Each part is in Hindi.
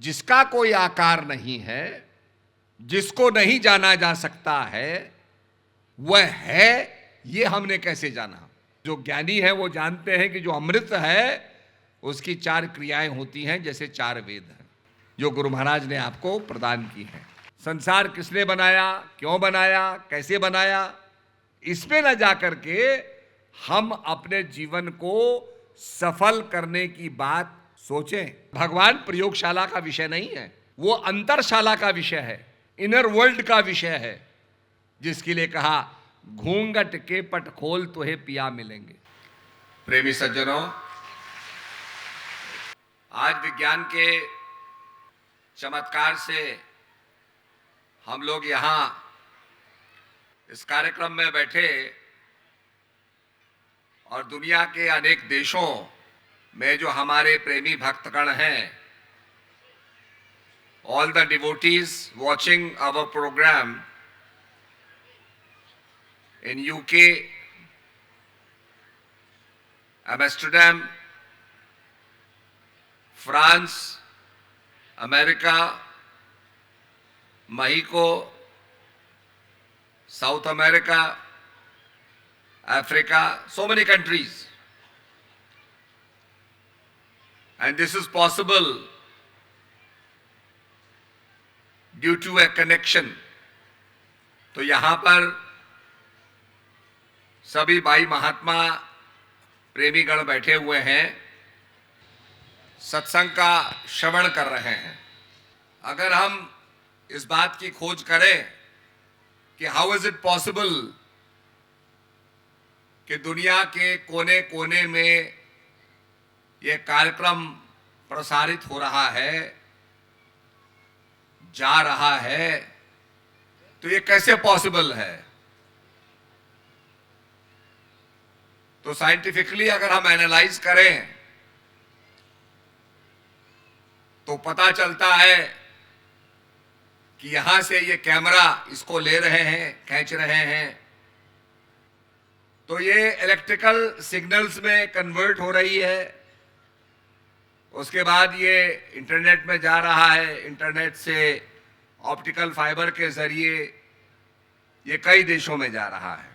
जिसका कोई आकार नहीं है, जिसको नहीं जाना जा सकता है, वह है ये हमने कैसे जाना? जो ज्ञानी है वो जानते हैं कि जो अमृत है उसकी 4 क्रियाएं होती हैं, जैसे 4 वेद हैं जो गुरु महाराज ने आपको प्रदान की हैं। संसार किसने बनाया, क्यों बनाया, कैसे बनाया, इसमें न जाकर के हम अपने जीवन को सफल करने की बात सोचें। भगवान प्रयोगशाला का विषय नहीं है, वो अंतरशाला का विषय है, इनर वर्ल्ड का विषय है, जिसके लिए कहा घूंघट के पट खोल तुहे पिया मिलेंगे। प्रेमी सज्जनों, आज विज्ञान के चमत्कार से हम लोग यहां इस कार्यक्रम में बैठे और दुनिया के अनेक देशों में जो हमारे प्रेमी भक्तगण हैं, all the devotees watching our program in UK, Amsterdam, France, America, Mexico, South America, Africa, so many countries. And this is possible due to a connection. तो यहां पर सभी भाई महात्मा प्रेमीगण बैठे हुए हैं, सत्संग का श्रवण कर रहे हैं। अगर हम इस बात की खोज करें कि हाउ इज इट पॉसिबल कि दुनिया के कोने कोने में यह कार्यक्रम प्रसारित हो रहा है, जा रहा है, तो ये कैसे पॉसिबल है? तो साइंटिफिकली अगर हम एनालाइज करें तो पता चलता है कि यहां से ये कैमरा इसको ले रहे हैं, खींच रहे हैं, तो ये इलेक्ट्रिकल सिग्नल्स में कन्वर्ट हो रही है, उसके बाद ये इंटरनेट में जा रहा है, इंटरनेट से ऑप्टिकल फाइबर के जरिए ये कई देशों में जा रहा है।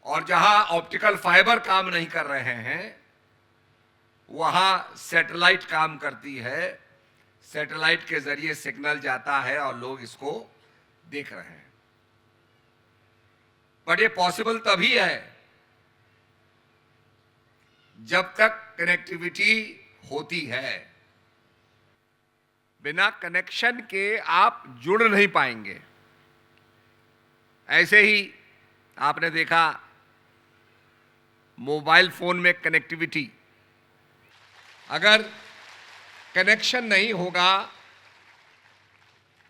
और जहां ऑप्टिकल फाइबर काम नहीं कर रहे हैं वहां सैटेलाइट काम करती है, सैटेलाइट के जरिए सिग्नल जाता है और लोग इसको देख रहे हैं। बट ये पॉसिबल तभी है जब तक कनेक्टिविटी होती है। बिना कनेक्शन के आप जुड़ नहीं पाएंगे। ऐसे ही आपने देखा मोबाइल फोन में कनेक्टिविटी, अगर कनेक्शन नहीं होगा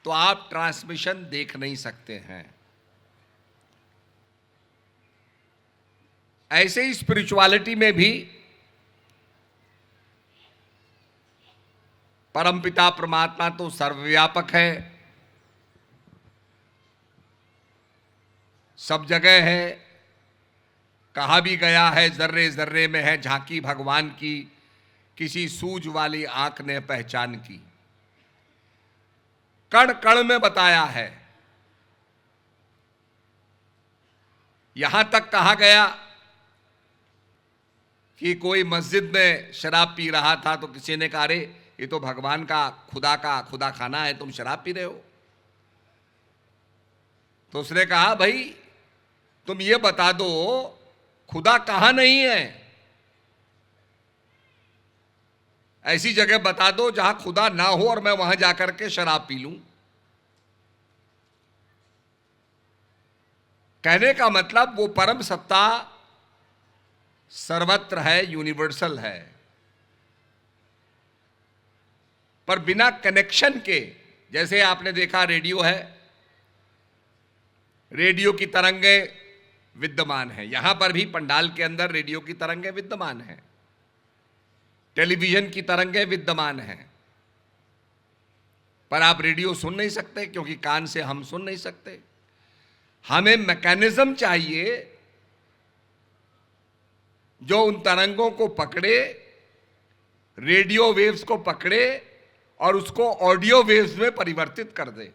तो आप ट्रांसमिशन देख नहीं सकते हैं। ऐसे ही स्पिरिचुअलिटी में भी परमपिता परमात्मा तो सर्वव्यापक है, सब जगह है, कहा भी गया है जर्रे जर्रे में है झांकी भगवान की, किसी सूझ वाली आंख ने पहचान की। कण कण में बताया है। यहां तक कहा गया कि कोई मस्जिद में शराब पी रहा था तो किसी ने कहा, अरे ये तो भगवान का खुदा खाना है, तुम शराब पी रहे हो। तो उसने कहा, भाई तुम ये बता दो खुदा कहां नहीं है, ऐसी जगह बता दो जहां खुदा ना हो और मैं वहां जाकर के शराब पी लूं। कहने का मतलब वो परम सत्ता सर्वत्र है, यूनिवर्सल है, पर बिना कनेक्शन के, जैसे आपने देखा रेडियो है, रेडियो की तरंगें विद्यमान है, यहां पर भी पंडाल के अंदर रेडियो की तरंगें विद्यमान है, टेलीविजन की तरंगें विद्यमान हैं, पर आप रेडियो सुन नहीं सकते क्योंकि कान से हम सुन नहीं सकते। हमें मैकेनिज्म चाहिए जो उन तरंगों को पकड़े, रेडियो वेव्स को पकड़े और उसको ऑडियो वेव्स में परिवर्तित कर दे।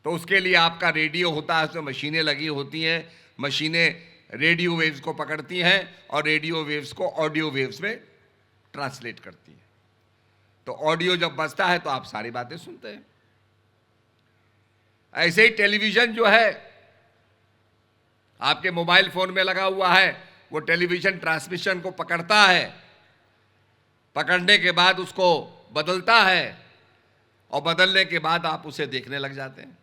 तो उसके लिए आपका रेडियो होता है, उसमें मशीनें लगी होती हैं, मशीनें रेडियो वेव्स को पकड़ती हैं और रेडियो वेव्स को ऑडियो वेव्स में ट्रांसलेट करती हैं। तो ऑडियो जब बजता है तो आप सारी बातें सुनते हैं। ऐसे ही टेलीविजन जो है आपके मोबाइल फोन में लगा हुआ है, वो टेलीविजन ट्रांसमिशन को पकड़ता है, पकड़ने के बाद उसको बदलता है और बदलने के बाद आप उसे देखने लग जाते हैं।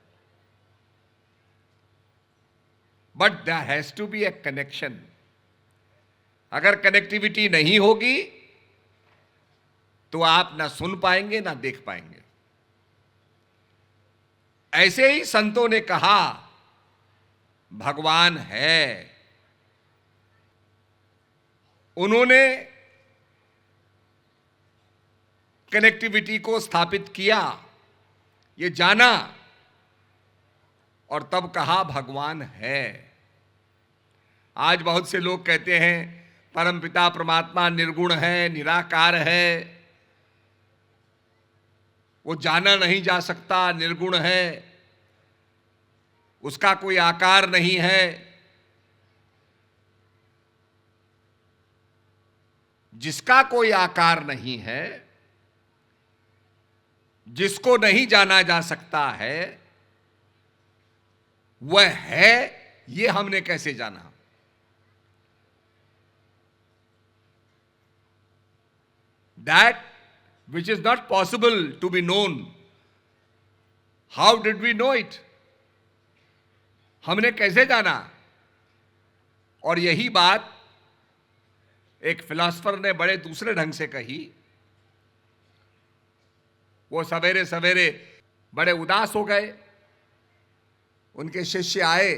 But there has to be a connection. अगर कनेक्टिविटी नहीं होगी तो आप ना सुन पाएंगे ना देख पाएंगे। ऐसे ही संतों ने कहा भगवान है। उन्होंने कनेक्टिविटी को स्थापित किया, ये जाना और तब कहा भगवान है। आज बहुत से लोग कहते हैं परमपिता परमात्मा निर्गुण है, निराकार है, वो जाना नहीं जा सकता, निर्गुण है, उसका कोई आकार नहीं है। जिसका कोई आकार नहीं है, जिसको नहीं जाना जा सकता है, वह है, ये हमने कैसे जाना? That which is not possible to be known, how did we know it? हमने कैसे जाना? और यही बात एक फिलॉसफर ने बड़े दूसरे ढंग से कही। वो सवेरे सवेरे बड़े उदास हो गए। उनके शिष्य आए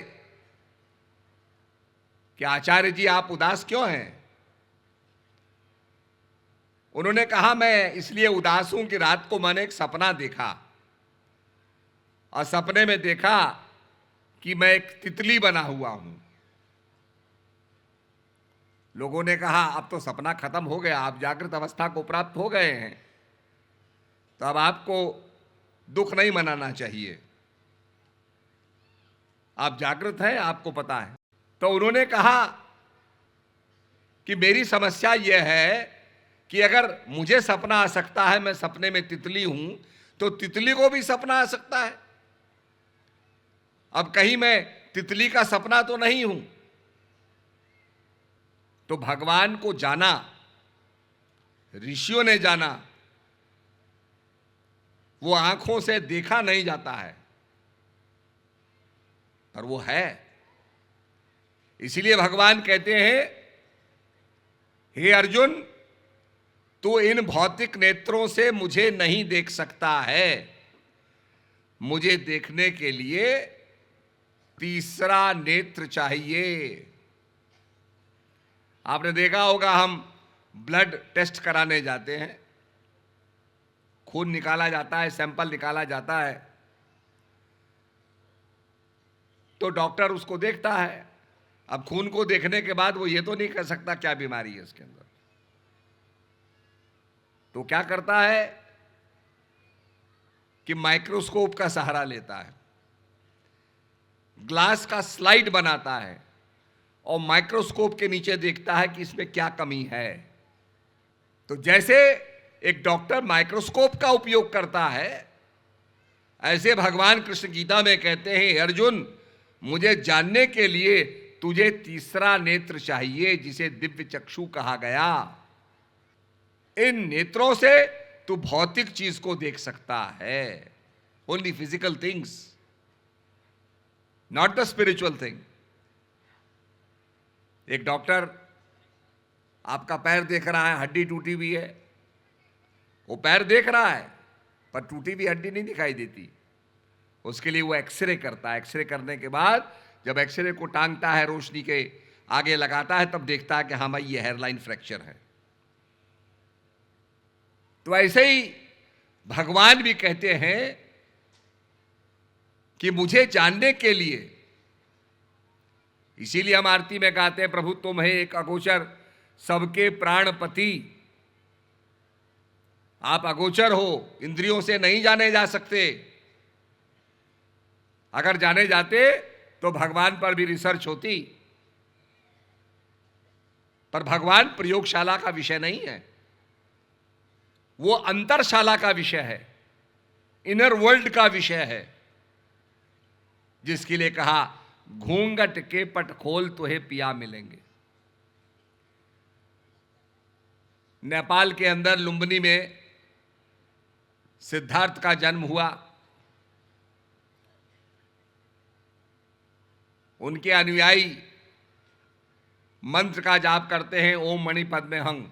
कि आचार्य जी आप उदास क्यों हैं? उन्होंने कहा मैं इसलिए उदास हूं कि रात को मैंने एक सपना देखा और सपने में देखा कि मैं एक तितली बना हुआ हूं। लोगों ने कहा अब तो सपना खत्म हो गया, आप जागृत अवस्था को प्राप्त हो गए हैं, तो अब आपको दुख नहीं मनाना चाहिए, आप जागृत हैं, आपको पता है। तो उन्होंने कहा कि मेरी समस्या यह है कि अगर मुझे सपना आ सकता है, मैं सपने में तितली हूं, तो तितली को भी सपना आ सकता है। अब कहीं मैं तितली का सपना तो नहीं हूं। तो भगवान को जाना, ऋषियों ने जाना, वो आंखों से देखा नहीं जाता है, पर वो है। इसीलिए भगवान कहते हैं हे अर्जुन, तू इन भौतिक नेत्रों से मुझे नहीं देख सकता है, मुझे देखने के लिए तीसरा नेत्र चाहिए। आपने देखा होगा हम ब्लड टेस्ट कराने जाते हैं, खून निकाला जाता है, सैंपल निकाला जाता है, तो डॉक्टर उसको देखता है। अब खून को देखने के बाद वो ये तो नहीं कह सकता क्या बीमारी है इसके अंदर, तो क्या करता है कि माइक्रोस्कोप का सहारा लेता है, ग्लास का स्लाइड बनाता है और माइक्रोस्कोप के नीचे देखता है कि इसमें क्या कमी है। तो जैसे एक डॉक्टर माइक्रोस्कोप का उपयोग करता है, ऐसे भगवान कृष्ण गीता में कहते हैं अर्जुन, मुझे जानने के लिए तुझे तीसरा नेत्र चाहिए, जिसे दिव्य चक्षु कहा गया। इन नेत्रों से तू भौतिक चीज को देख सकता है, only physical things, not the spiritual thing. एक डॉक्टर आपका पैर देख रहा है, हड्डी टूटी हुई है, वो पैर देख रहा है पर टूटी हुई हड्डी नहीं दिखाई देती। उसके लिए वो एक्सरे करता है। एक्सरे करने के बाद जब एक्सरे को टांगता है, रोशनी के आगे लगाता है, तब देखता है कि हाँ भाई ये हेयरलाइन फ्रैक्चर है। तो ऐसे ही भगवान भी कहते हैं कि मुझे जानने के लिए, इसीलिए हम आरती में गाते हैं प्रभु तुम है एक अगोचर सबके प्राणपति। आप अगोचर हो, इंद्रियों से नहीं जाने जा सकते। अगर जाने जाते तो भगवान पर भी रिसर्च होती, पर भगवान प्रयोगशाला का विषय नहीं है, वो अंतरशाला का विषय है, इनर वर्ल्ड का विषय है, जिसके लिए कहा घूंघट के पट खोल तुहे पिया मिलेंगे। नेपाल के अंदर लुम्बिनी में सिद्धार्थ का जन्म हुआ। उनके अनुयायी मंत्र का जाप करते हैं, ओम मणि पद्मे हंग।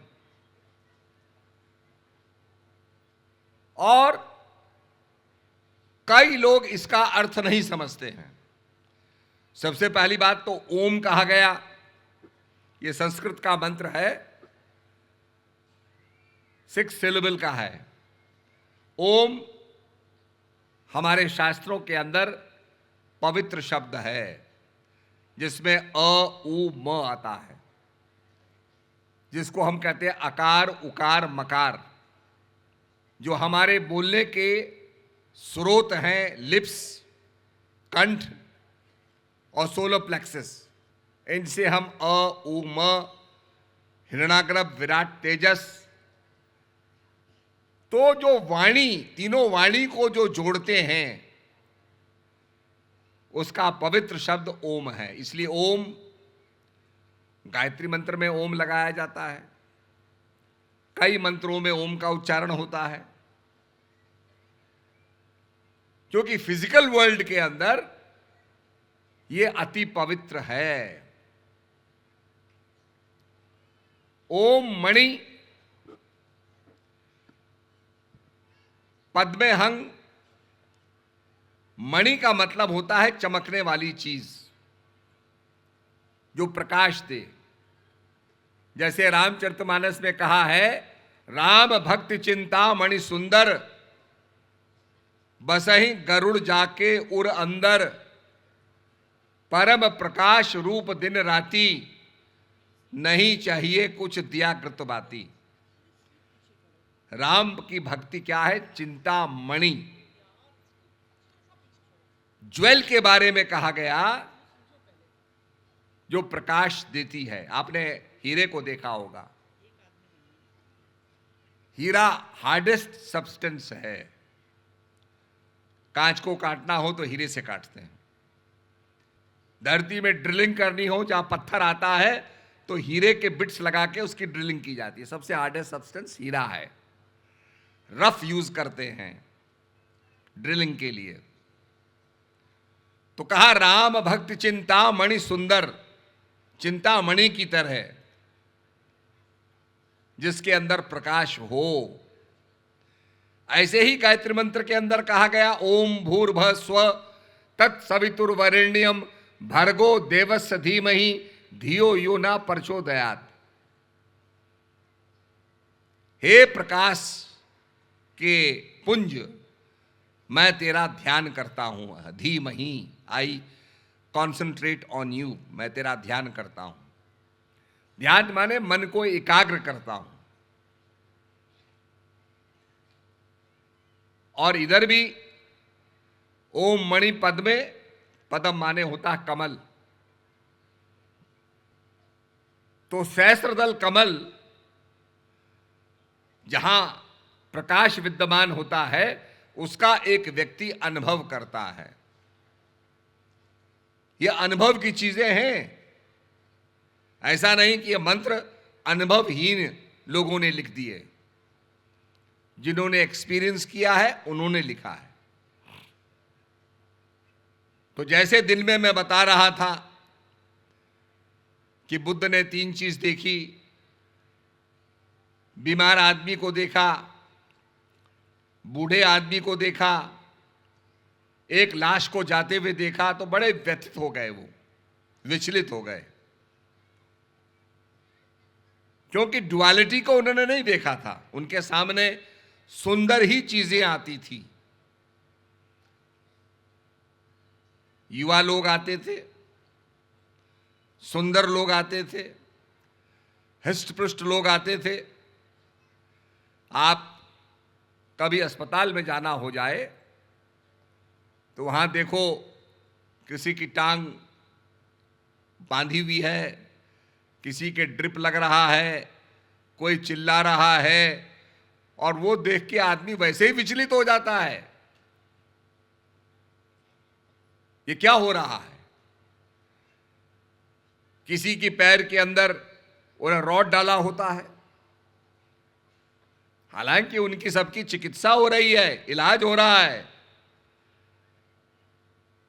और कई लोग इसका अर्थ नहीं समझते हैं। सबसे पहली बात तो ओम कहा गया, यह संस्कृत का मंत्र है, 6 सिलेबल का है। ओम हमारे शास्त्रों के अंदर पवित्र शब्द है, जिसमें अ उ म आता है, जिसको हम कहते हैं अकार उकार मकार, जो हमारे बोलने के स्रोत हैं, लिप्स, कंठ और सोलर प्लेक्सस। इनसे हम अ उ म, हिरण्याग्रभ, विराट, तेजस, तो जो वाणी, तीनों वाणी को जो जोड़ते हैं, उसका पवित्र शब्द ओम है। इसलिए ओम, गायत्री मंत्र में ओम लगाया जाता है, कई मंत्रों में ओम का उच्चारण होता है, क्योंकि फिजिकल वर्ल्ड के अंदर यह अति पवित्र है। ओम मणि पद्मे हंग, मणि का मतलब होता है चमकने वाली चीज, जो प्रकाश दे। जैसे रामचरितमानस में कहा है, राम भक्ति चिंता मणि सुंदर, बसहि गरुड़ जाके उर अंदर, परम प्रकाश रूप दिन राती, नहीं चाहिए कुछ दिया कृत बाती। राम की भक्ति क्या है? चिंता मणि, ज्वेल के बारे में कहा गया, जो प्रकाश देती है। आपने हीरे को देखा होगा, हीरा हार्डेस्ट सब्सटेंस है। कांच को काटना हो तो हीरे से काटते हैं, धरती में ड्रिलिंग करनी हो, जहां पत्थर आता है तो हीरे के बिट्स लगा के उसकी ड्रिलिंग की जाती है। सबसे हार्डेस्ट सब्सटेंस हीरा है, रफ यूज करते हैं ड्रिलिंग के लिए। तो कहा राम भक्ति चिंता मणि सुंदर, चिंता मणि की तरह, जिसके अंदर प्रकाश हो। ऐसे ही गायत्री मंत्र के अंदर कहा गया, ओम भूर्भुवः स्वः तत्सवितुर्वरेण्यम भर्गो देवस्य धीमहि धियो यो न प्रचोदयात्। हे प्रकाश के पुंज, मैं तेरा ध्यान करता हूं। धीमहि, आई कॉन्सेंट्रेट ऑन यू, मैं तेरा ध्यान करता हूं। ध्यान माने मन को एकाग्र करता हूं। और इधर भी ओम मणि पद्मे, पद्म माने होता है कमल, तो सहस्त्रदल कमल, जहां प्रकाश विद्यमान होता है, उसका एक व्यक्ति अनुभव करता है। ये अनुभव की चीजें हैं, ऐसा नहीं कि ये मंत्र अनुभवहीन लोगों ने लिख दिए। जिन्होंने एक्सपीरियंस किया है उन्होंने लिखा है। तो जैसे दिन में मैं बता रहा था कि बुद्ध ने 3 चीज देखी, बीमार आदमी को देखा, बूढ़े आदमी को देखा, एक लाश को जाते हुए देखा, तो बड़े व्यथित हो गए, वो विचलित हो गए, क्योंकि डुअलिटी को उन्होंने नहीं देखा था। उनके सामने सुंदर ही चीजें आती थी। युवा लोग आते थे, सुंदर लोग आते थे, हृष्ट पुष्ट लोग आते थे। आप कभी अस्पताल में जाना हो जाए तो वहां देखो किसी की टांग बांधी हुई है, किसी के ड्रिप लग रहा है, कोई चिल्ला रहा है, और वो देख के आदमी वैसे ही विचलित हो जाता है। ये क्या हो रहा है? किसी की पैर के अंदर उन्हें रॉड डाला होता है, हालांकि उनकी सबकी चिकित्सा हो रही है, इलाज हो रहा है,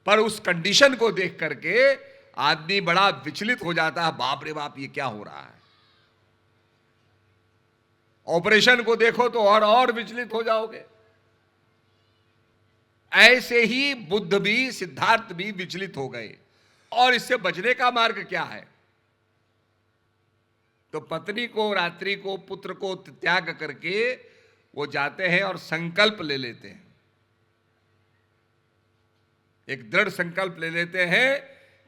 पर उस कंडीशन को देख करके आदमी बड़ा विचलित हो जाता है। बाप रे बाप, ये क्या हो रहा है? ऑपरेशन को देखो तो और विचलित हो जाओगे। ऐसे ही बुद्ध भी, सिद्धार्थ भी विचलित हो गए। और इससे बचने का मार्ग क्या है? तो पत्नी को, रात्रि को, पुत्र को त्याग करके वो जाते हैं और संकल्प ले लेते हैं। एक दृढ़ संकल्प ले लेते हैं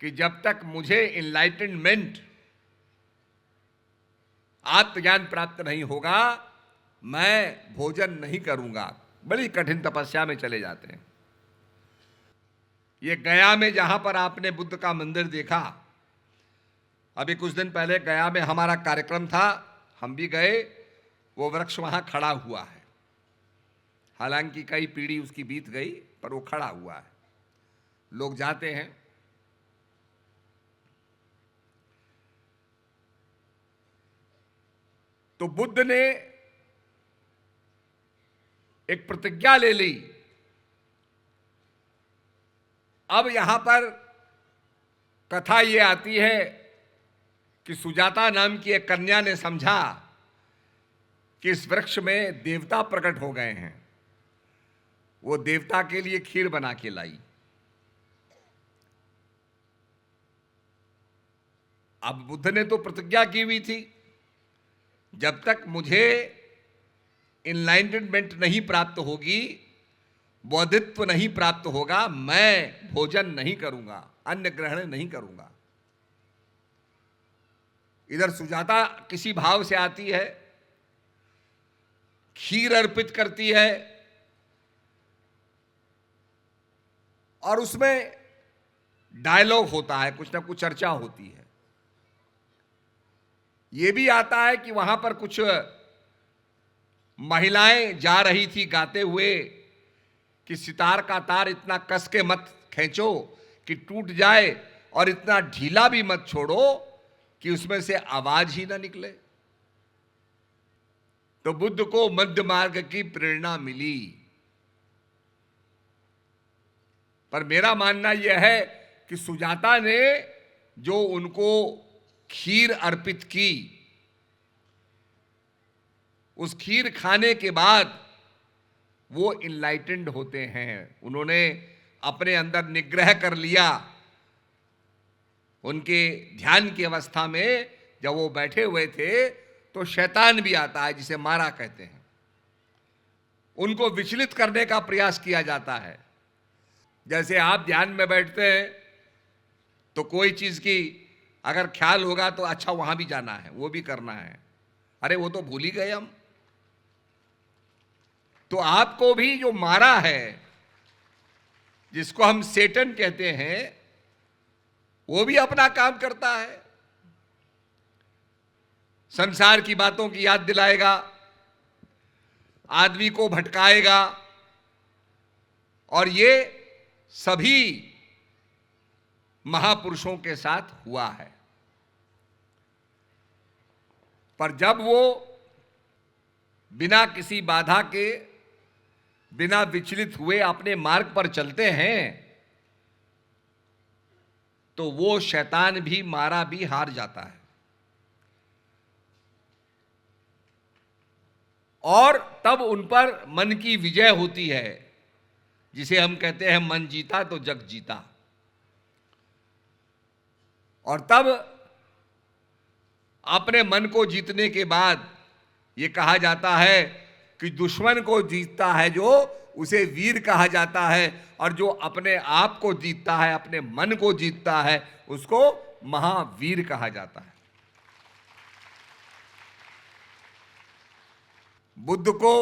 कि जब तक मुझे इनलाइटनमेंट, आत्मज्ञान प्राप्त नहीं होगा, मैं भोजन नहीं करूंगा। बड़ी कठिन तपस्या में चले जाते हैं। ये गया में जहां पर आपने बुद्ध का मंदिर देखा, अभी कुछ दिन पहले गया में हमारा कार्यक्रम था, हम भी गए। वो वृक्ष वहां खड़ा हुआ है, हालांकि कई पीढ़ी उसकी बीत गई, पर वो खड़ा हुआ है। लोग जाते हैं। तो बुद्ध ने एक प्रतिज्ञा ले ली। अब यहां पर कथा ये आती है कि सुजाता नाम की एक कन्या ने समझा कि इस वृक्ष में देवता प्रकट हो गए हैं। वो देवता के लिए खीर बना के लाई। अब बुद्ध ने तो प्रतिज्ञा की हुई थी, जब तक मुझे इनलाइटनमेंट नहीं प्राप्त होगी, बौद्धित्व नहीं प्राप्त होगा, मैं भोजन नहीं करूंगा, अन्न ग्रहण नहीं करूंगा। इधर सुजाता किसी भाव से आती है, खीर अर्पित करती है, और उसमें डायलॉग होता है, कुछ ना कुछ चर्चा होती है। यह भी आता है कि वहां पर कुछ महिलाएं जा रही थी गाते हुए कि सितार का तार इतना कस के मत खींचो कि टूट जाए, और इतना ढीला भी मत छोड़ो कि उसमें से आवाज ही ना निकले। तो बुद्ध को मध्य मार्ग की प्रेरणा मिली। पर मेरा मानना यह है कि सुजाता ने जो उनको खीर अर्पित की, उस खीर खाने के बाद वो इनलाइटेंड होते हैं। उन्होंने अपने अंदर निग्रह कर लिया। उनके ध्यान की अवस्था में जब वो बैठे हुए थे तो शैतान भी आता है, जिसे मारा कहते हैं। उनको विचलित करने का प्रयास किया जाता है। जैसे आप ध्यान में बैठते हैं तो कोई चीज की अगर ख्याल होगा तो अच्छा वहां भी जाना है, वो भी करना है, अरे वो तो भूल ही गए हम। तो आपको भी जो मारा है, जिसको हम सेटन कहते हैं, वो भी अपना काम करता है। संसार की बातों की याद दिलाएगा, आदमी को भटकाएगा, और ये सभी महापुरुषों के साथ हुआ है। पर जब वो बिना किसी बाधा के, बिना विचलित हुए अपने मार्ग पर चलते हैं, तो वो शैतान भी मारा भी हार जाता है। और तब उन पर मन की विजय होती है, जिसे हम कहते हैं मन जीता तो जग जीता। और तब अपने मन को जीतने के बाद ये कहा जाता है कि दुश्मन को जीतता है जो, उसे वीर कहा जाता है, और जो अपने आप को जीतता है, अपने मन को जीतता है, उसको महावीर कहा जाता है। बुद्ध को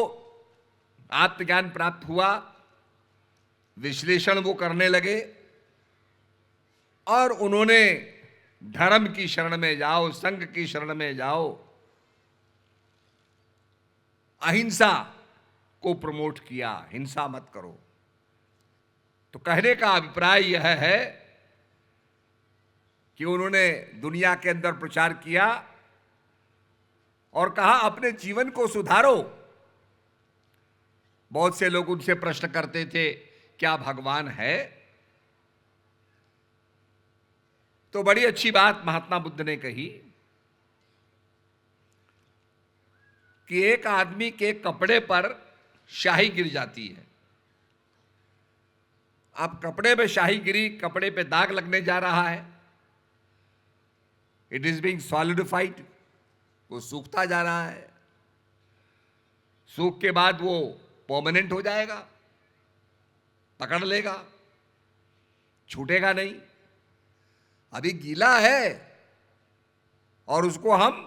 आत्मज्ञान प्राप्त हुआ, विश्लेषण वो करने लगे और उन्होंने धर्म की शरण में जाओ, संघ की शरण में जाओ, अहिंसा को प्रमोट किया, हिंसा मत करो। तो कहने का अभिप्राय यह है कि उन्होंने दुनिया के अंदर प्रचार किया और कहा अपने जीवन को सुधारो। बहुत से लोग उनसे प्रश्न करते थे क्या भगवान है? तो बड़ी अच्छी बात महात्मा बुद्ध ने कही कि एक आदमी के कपड़े पर स्याही गिर जाती है। अब कपड़े पे स्याही गिरी, कपड़े पे दाग लगने जा रहा है, इट इज बीइंग सॉलिडिफाइड, वो सूखता जा रहा है। सूख के बाद वो परमानेंट हो जाएगा, पकड़ लेगा, छूटेगा नहीं। अभी गीला है और उसको हम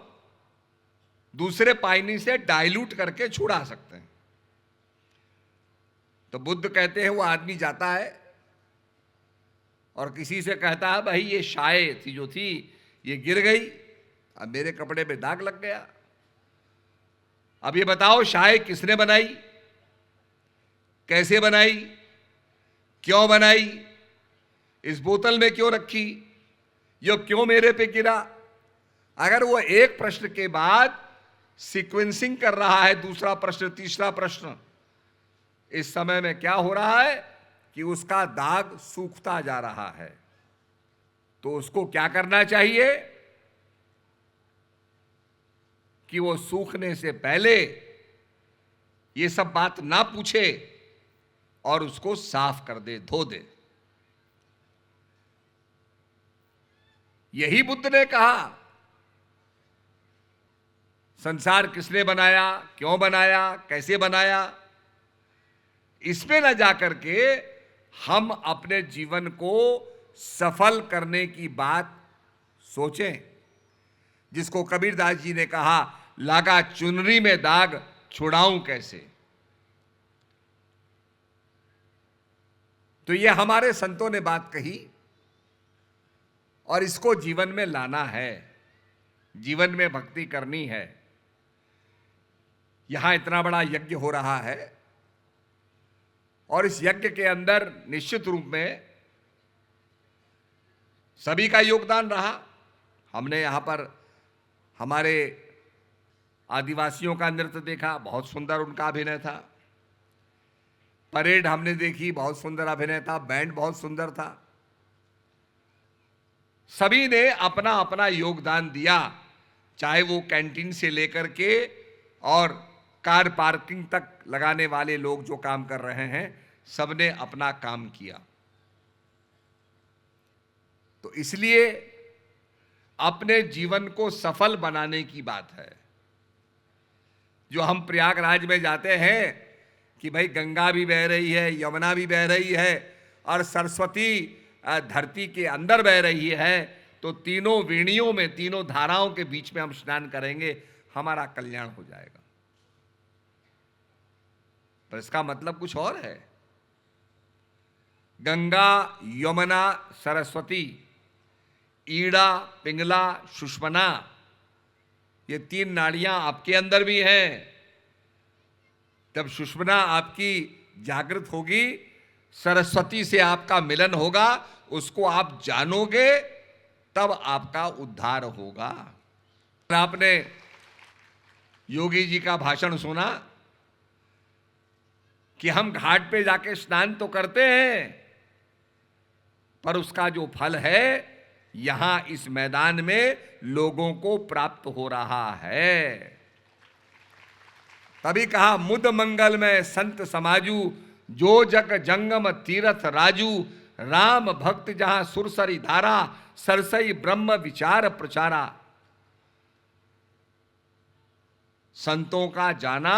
दूसरे पानी से डाइल्यूट करके छुड़ा सकते हैं। तो बुद्ध कहते हैं वो आदमी जाता है और किसी से कहता है भाई ये शाय थी जो थी ये गिर गई, अब मेरे कपड़े पे दाग लग गया। अब ये बताओ शाय किसने बनाई, कैसे बनाई, क्यों बनाई, इस बोतल में क्यों रखी, ये क्यों मेरे पे गिरा? अगर वो एक प्रश्न के बाद सीक्वेंसिंग कर रहा है, दूसरा प्रश्न, तीसरा प्रश्न, इस समय में क्या हो रहा है कि उसका दाग सूखता जा रहा है। तो उसको क्या करना चाहिए कि वो सूखने से पहले ये सब बात ना पूछे और उसको साफ कर दे, धो दे। यही बुद्ध ने कहा संसार किसने बनाया, क्यों बनाया, कैसे बनाया, इसमें न जाकर के हम अपने जीवन को सफल करने की बात सोचें। जिसको कबीरदास जी ने कहा लागा चुनरी में दाग छुड़ाऊं कैसे। तो ये हमारे संतों ने बात कही और इसको जीवन में लाना है, जीवन में भक्ति करनी है। यहां इतना बड़ा यज्ञ हो रहा है और इस यज्ञ के अंदर निश्चित रूप में सभी का योगदान रहा। हमने यहां पर हमारे आदिवासियों का नृत्य देखा, बहुत सुंदर उनका अभिनय था। परेड हमने देखी, बहुत सुंदर अभिनय था। बैंड बहुत सुंदर था। सभी ने अपना अपना योगदान दिया, चाहे वो कैंटीन से लेकर के और कार पार्किंग तक लगाने वाले लोग जो काम कर रहे हैं, सबने अपना काम किया। तो इसलिए अपने जीवन को सफल बनाने की बात है। जो हम प्रयागराज में जाते हैं कि भाई गंगा भी बह रही है, यमुना भी बह रही है और सरस्वती धरती के अंदर बह रही है, तो तीनों वेणियों में, तीनों धाराओं के बीच में हम स्नान करेंगे, हमारा कल्याण हो जाएगा। पर इसका मतलब कुछ और है। गंगा, यमुना, सरस्वती, ईड़ा, पिंगला, सुषुम्ना, ये तीन नाड़ियां आपके अंदर भी हैं। जब सुषुम्ना आपकी जागृत होगी, सरस्वती से आपका मिलन होगा, उसको आप जानोगे, तब आपका उद्धार होगा। आपने योगी जी का भाषण सुना कि हम घाट पे जाके स्नान तो करते हैं, पर उसका जो फल है यहां इस मैदान में लोगों को प्राप्त हो रहा है। तभी कहा मुद मंगल में संत समाजू, जो जग जंगम तीरथ राजू, राम भक्त जहां सुरसरी धारा, सरसई ब्रह्म विचार प्रचारा। संतों का जाना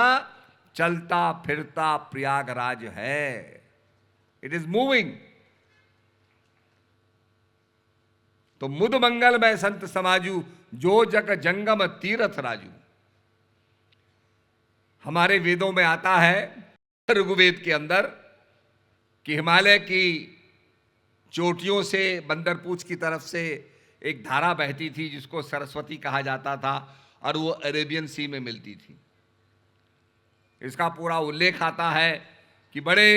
चलता फिरता प्रयागराज है। It is moving. तो मुद मंगल में संत समाजू, जो जग जंगम तीरथ राजू। हमारे वेदों में आता है ऋग्वेद के अंदर कि हिमालय की चोटियों से बंदरपूछ की तरफ से एक धारा बहती थी जिसको सरस्वती कहा जाता था और वो अरेबियन सी में मिलती थी। इसका पूरा उल्लेख आता है कि बड़े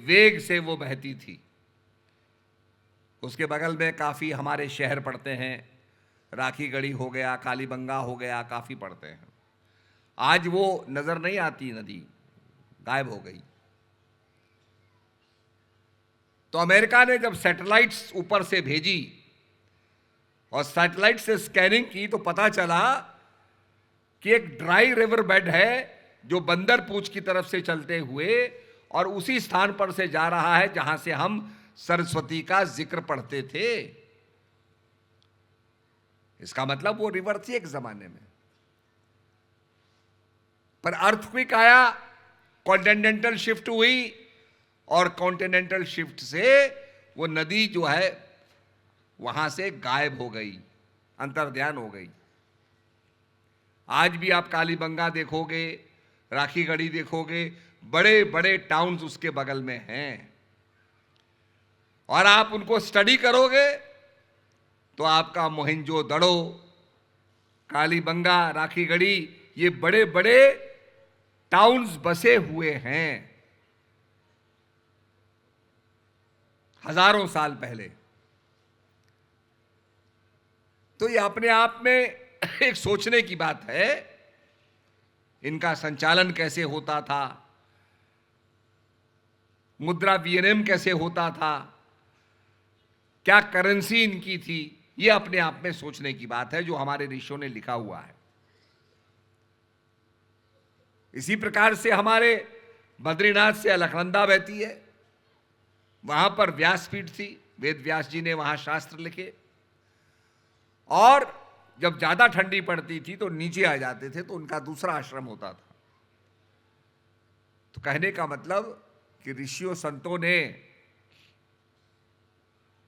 वेग से वो बहती थी। उसके बगल में काफ़ी हमारे शहर पड़ते हैं, राखीगढ़ी हो गया, कालीबंगा हो गया, काफ़ी पड़ते हैं। आज वो नज़र नहीं आती, नदी गायब हो गई। तो अमेरिका ने जब सैटेलाइट्स ऊपर से भेजी और सैटेलाइट से स्कैनिंग की तो पता चला कि एक ड्राई रिवर बेड है जो बंदरपूछ की तरफ से चलते हुए और उसी स्थान पर से जा रहा है जहां से हम सरस्वती का जिक्र पढ़ते थे। इसका मतलब वो रिवर थी एक जमाने में, पर अर्थक्वेक आया, कॉन्टिनेंटल शिफ्ट हुई और कॉन्टिनेंटल शिफ्ट से वो नदी जो है वहां से गायब हो गई, अंतर्ध्यान हो गई। आज भी आप कालीबंगा देखोगे, राखीगढ़ी देखोगे, बड़े बड़े टाउन्स उसके बगल में हैं और आप उनको स्टडी करोगे तो आपका मोहनजोदड़ो, कालीबंगा, राखीगढ़ी, ये बड़े बड़े टाउन्स बसे हुए हैं हजारों साल पहले। तो ये अपने आप में एक सोचने की बात है, इनका संचालन कैसे होता था, मुद्रा विनिमय कैसे होता था, क्या करेंसी इनकी थी, ये अपने आप में सोचने की बात है जो हमारे ऋषियों ने लिखा हुआ है। इसी प्रकार से हमारे बद्रीनाथ से अलकनंदा बहती है, वहां पर व्यासपीठ थी, वेद व्यास जी ने वहां शास्त्र लिखे और जब ज्यादा ठंडी पड़ती थी तो नीचे आ जाते थे, तो उनका दूसरा आश्रम होता था। तो कहने का मतलब कि ऋषियों संतों ने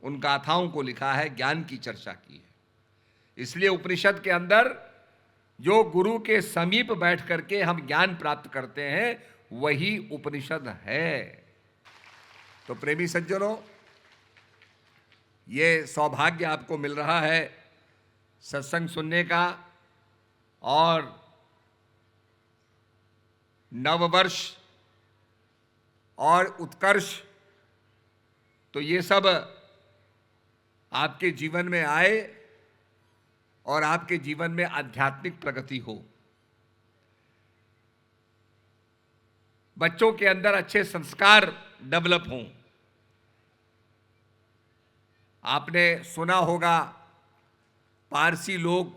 उन गाथाओं को लिखा है, ज्ञान की चर्चा की है। इसलिए उपनिषद के अंदर जो गुरु के समीप बैठ करके हम ज्ञान प्राप्त करते हैं वही उपनिषद है। तो प्रेमी सज्जनों, ये सौभाग्य आपको मिल रहा है सत्संग सुनने का और नववर्ष और उत्कर्ष, तो ये सब आपके जीवन में आए और आपके जीवन में आध्यात्मिक प्रगति हो। बच्चों के अंदर अच्छे संस्कार डेवलप हों। आपने सुना होगा पारसी लोग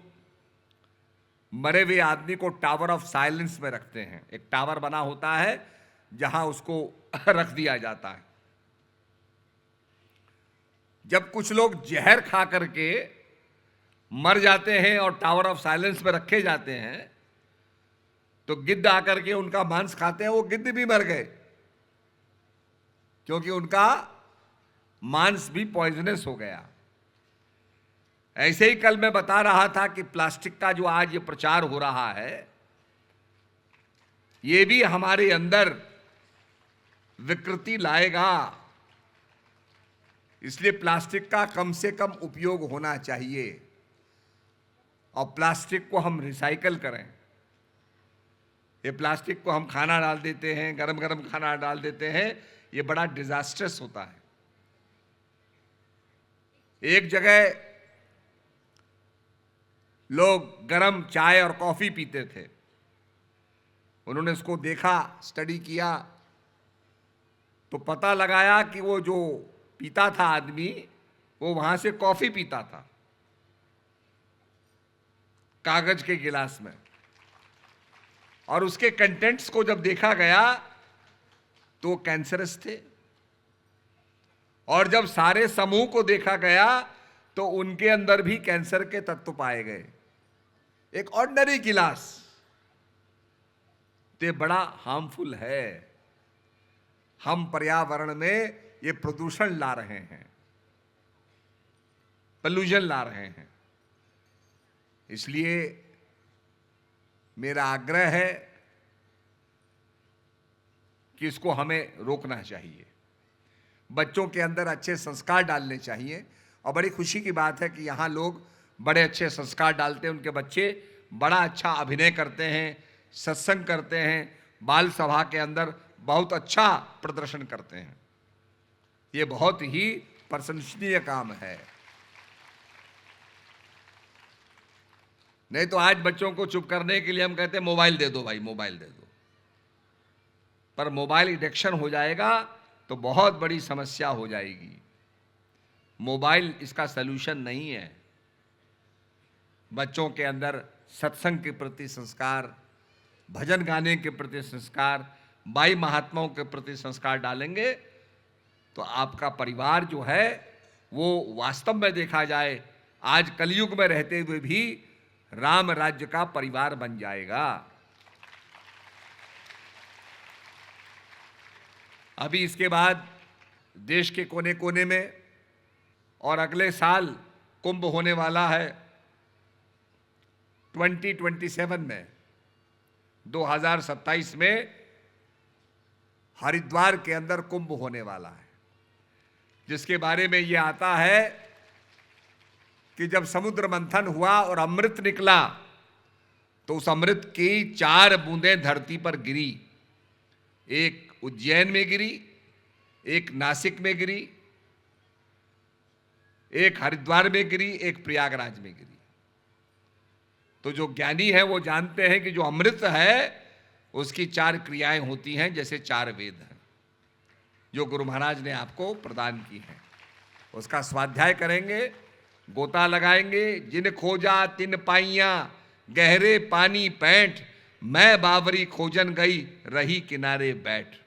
मरे हुए आदमी को टावर ऑफ साइलेंस में रखते हैं। एक टावर बना होता है जहां उसको रख दिया जाता है। जब कुछ लोग जहर खा करके मर जाते हैं और टावर ऑफ साइलेंस में रखे जाते हैं तो गिद्ध आकर के उनका मांस खाते हैं, वो गिद्ध भी मर गए क्योंकि उनका मांस भी पॉइजनस हो गया। ऐसे ही कल मैं बता रहा था कि प्लास्टिक का जो आज ये प्रचार हो रहा है, ये भी हमारे अंदर विकृति लाएगा। इसलिए प्लास्टिक का कम से कम उपयोग होना चाहिए और प्लास्टिक को हम रिसाइकल करें। ये प्लास्टिक को हम खाना डाल देते हैं, गरम गरम खाना डाल देते हैं, ये बड़ा डिजास्टर्स होता है। एक जगह लोग गरम चाय और कॉफी पीते थे, उन्होंने इसको देखा, स्टडी किया तो पता लगाया कि वो जो पीता था आदमी, वो वहां से कॉफी पीता था कागज के गिलास में, और उसके कंटेंट्स को जब देखा गया तो कैंसरस थे। और जब सारे समूह को देखा गया तो उनके अंदर भी कैंसर के तत्व पाए गए। एक ऑर्डिनरी गिलास तो बड़ा हार्मफुल है। हम पर्यावरण में ये प्रदूषण ला रहे हैं, पोल्यूशन ला रहे हैं। इसलिए मेरा आग्रह है कि इसको हमें रोकना चाहिए। बच्चों के अंदर अच्छे संस्कार डालने चाहिए। और बड़ी खुशी की बात है कि यहाँ लोग बड़े अच्छे संस्कार डालते हैं, उनके बच्चे बड़ा अच्छा अभिनय करते हैं, सत्संग करते हैं, बाल सभा के अंदर बहुत अच्छा प्रदर्शन करते हैं। ये बहुत ही प्रशंसनीय काम है। नहीं तो आज बच्चों को चुप करने के लिए हम कहते हैं मोबाइल दे दो भाई, मोबाइल दे दो। पर मोबाइल एडिक्शन हो जाएगा तो बहुत बड़ी समस्या हो जाएगी। मोबाइल इसका सलूशन नहीं है। बच्चों के अंदर सत्संग के प्रति संस्कार, भजन गाने के प्रति संस्कार, बाई महात्माओं के प्रति संस्कार डालेंगे तो आपका परिवार जो है वो वास्तव में देखा जाए आज कलयुग में रहते हुए भी राम राज्य का परिवार बन जाएगा। अभी इसके बाद देश के कोने कोने में और अगले साल कुंभ होने वाला है 2027 में, 2027 में हरिद्वार के अंदर कुंभ होने वाला है, जिसके बारे में यह आता है कि जब समुद्र मंथन हुआ और अमृत निकला तो उस अमृत की 4 बूंदें धरती पर गिरी। एक उज्जैन में गिरी, एक नासिक में गिरी, एक हरिद्वार में गिरी, एक प्रयागराज में गिरी। तो जो ज्ञानी है वो जानते हैं कि जो अमृत है उसकी 4 क्रियाएं होती हैं, जैसे 4 वेद हैं जो गुरु महाराज ने आपको प्रदान की हैं। उसका स्वाध्याय करेंगे, गोता लगाएंगे। जिन खोजा तिन पाइयां गहरे पानी पैंठ, मैं बावरी खोजन गई रही किनारे बैठ।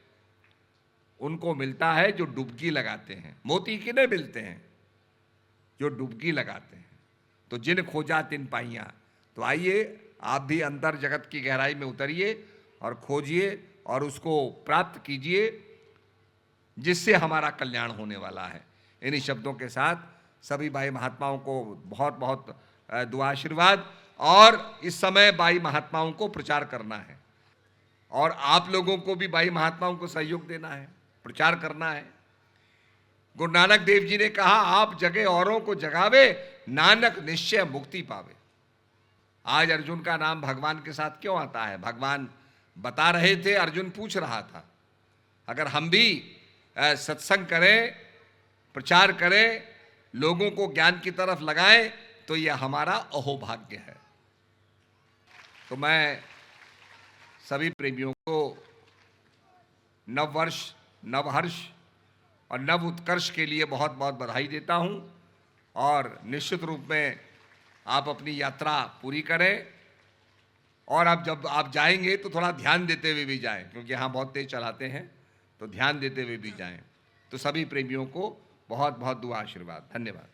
उनको मिलता है जो डुबकी लगाते हैं। मोती किन्हें मिलते हैं? जो डुबकी लगाते हैं। तो जिन खोजा तिन पाइयां। तो आइए आप भी अंतर जगत की गहराई में उतरिए और खोजिए और उसको प्राप्त कीजिए, जिससे हमारा कल्याण होने वाला है। इन्हीं शब्दों के साथ सभी बाई महात्माओं को बहुत बहुत दुआ आशीर्वाद। और इस समय बाई महात्माओं को प्रचार करना है और आप लोगों को भी बाई महात्माओं को सहयोग देना है, प्रचार करना है। गुरु नानक देव जी ने कहा, आप जगे औरों को जगावे, नानक निश्चय मुक्ति पावे। आज अर्जुन का नाम भगवान के साथ क्यों आता है? भगवान बता रहे थे, अर्जुन पूछ रहा था। अगर हम भी सत्संग करें, प्रचार करें, लोगों को ज्ञान की तरफ लगाएं तो यह हमारा अहोभाग्य है। तो मैं सभी प्रेमियों को नव वर्ष, नव हर्ष और नव उत्कर्ष के लिए बहुत बहुत बधाई देता हूं। और निश्चित रूप में आप अपनी यात्रा पूरी करें। और अब जब आप जाएंगे तो थोड़ा ध्यान देते हुए भी जाएं, क्योंकि यहाँ बहुत तेज चलाते हैं, तो ध्यान देते हुए भी जाएं। तो सभी प्रेमियों को बहुत बहुत दुआ आशीर्वाद। धन्यवाद।